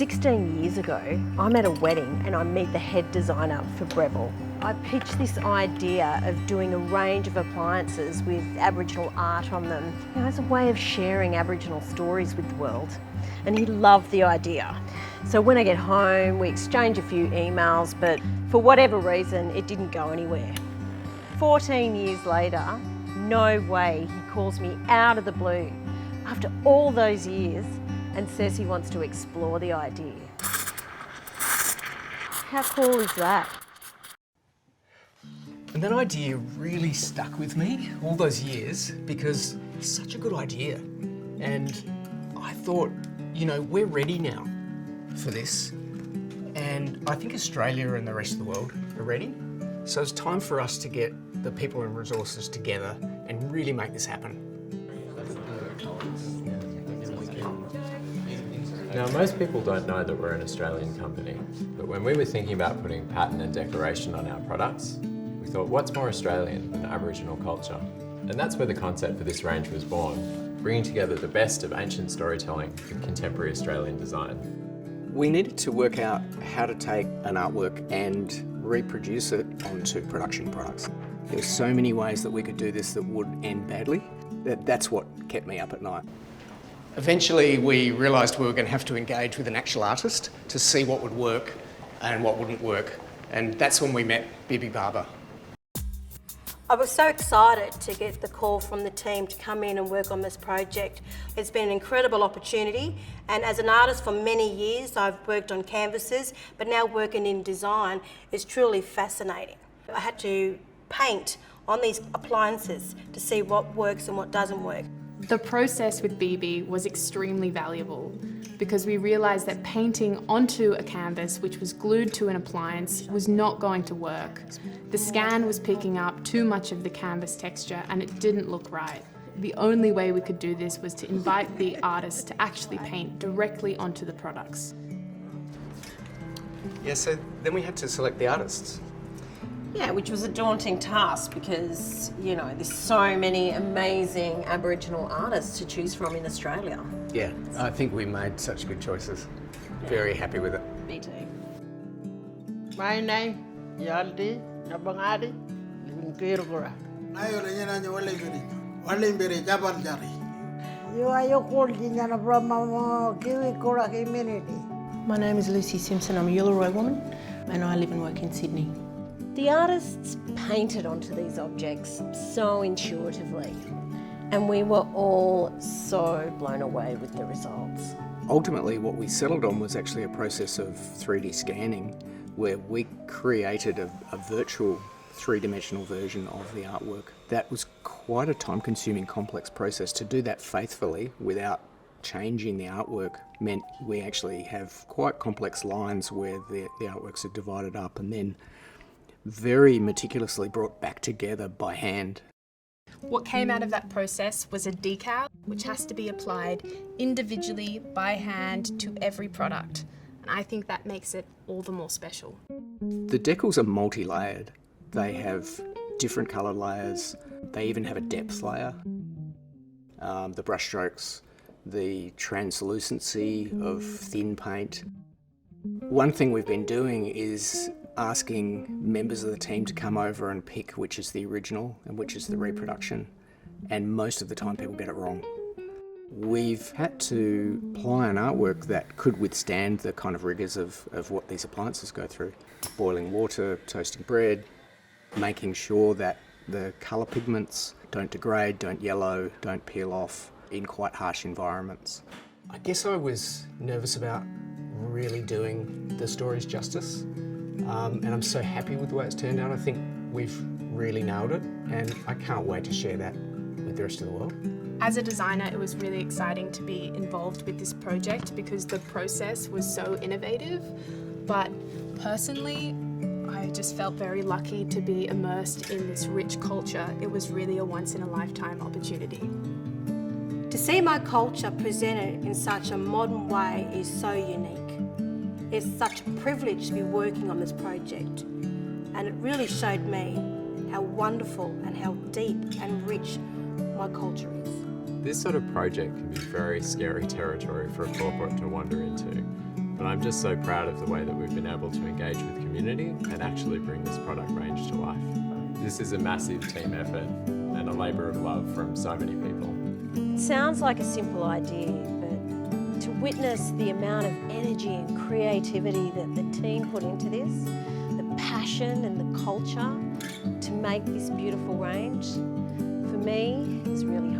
16 years ago, I'm at a wedding and I meet the head designer for Breville. I pitched this idea of doing a range of appliances with Aboriginal art on them, as a way of sharing Aboriginal stories with the world. And he loved the idea. So when I get home, we exchange a few emails, but for whatever reason, it didn't go anywhere. 14 years later, no way he calls me out of the blue after all those years and says he wants to explore the idea. How cool is that? And that idea really stuck with me all those years because it's such a good idea. And I thought, you know, we're ready now for this. And I think Australia and the rest of the world are ready. So it's time for us to get the people and resources together and really make this happen. Now, most people don't know that we're an Australian company, but when we were thinking about putting pattern and decoration on our products, we thought, what's more Australian than Aboriginal culture? And that's where the concept for this range was born, bringing together the best of ancient storytelling with contemporary Australian design. We needed to work out how to take an artwork and reproduce it onto production products. There were so many ways that we could do this that would end badly. That's what kept me up at night. Eventually we realised we were going to have to engage with an actual artist to see what would work and what wouldn't work. And that's when we met Bibi Barba. I was so excited to get the call from the team to come in and work on this project. It's been an incredible opportunity, and as an artist for many years I've worked on canvases, but now working in design is truly fascinating. I had to paint on these appliances to see what works and what doesn't work. The process with Bibi was extremely valuable because we realised that painting onto a canvas which was glued to an appliance was not going to work. The scan was picking up too much of the canvas texture and it didn't look right. The only way we could do this was to invite the artist to actually paint directly onto the products. Yeah, so then we had to select the artists. Yeah, which was a daunting task because, you know, there's so many amazing Aboriginal artists to choose from in Australia. Yeah, I think we made such good choices. Very happy with it. Me too. My name, Yalti Napangati, Lucy Warlimpirrnga Tjapaltjarri. You are Yukultji from Kiwi community. My name is Lucy Simpson. I'm a Uluru woman and I live and work in Sydney. The artists painted onto these objects so intuitively, and we were all so blown away with the results. Ultimately, what we settled on was actually a process of 3D scanning where we created a virtual three-dimensional version of the artwork. That was quite a time-consuming, complex process. To do that faithfully without changing the artwork meant we actually have quite complex lines where the artworks are divided up and then very meticulously brought back together by hand. What came out of that process was a decal, which has to be applied individually by hand to every product. And I think that makes it all the more special. The decals are multi-layered. They have different coloured layers. They even have a depth layer. The brushstrokes, the translucency of thin paint. One thing we've been doing is asking members of the team to come over and pick which is the original and which is the reproduction, and most of the time people get it wrong. We've had to apply an artwork that could withstand the kind of rigours of what these appliances go through. Boiling water, toasting bread, making sure that the colour pigments don't degrade, don't yellow, don't peel off in quite harsh environments. I guess I was nervous about really doing the stories justice. And I'm so happy with the way it's turned out. I think we've really nailed it and I can't wait to share that with the rest of the world. As a designer, it was really exciting to be involved with this project because the process was so innovative. But personally, I just felt very lucky to be immersed in this rich culture. It was really a once-in-a-lifetime opportunity. To see my culture presented in such a modern way is so unique. It's such a privilege to be working on this project, and it really showed me how wonderful and how deep and rich my culture is. This sort of project can be very scary territory for a corporate to wander into, But I'm just so proud of the way that we've been able to engage with community and actually bring this product range to life. This is a massive team effort and a labour of love from so many people. It sounds like a simple idea, but to witness the amount of energy and creativity that the team put into this, the passion and the culture to make this beautiful range, for me, is really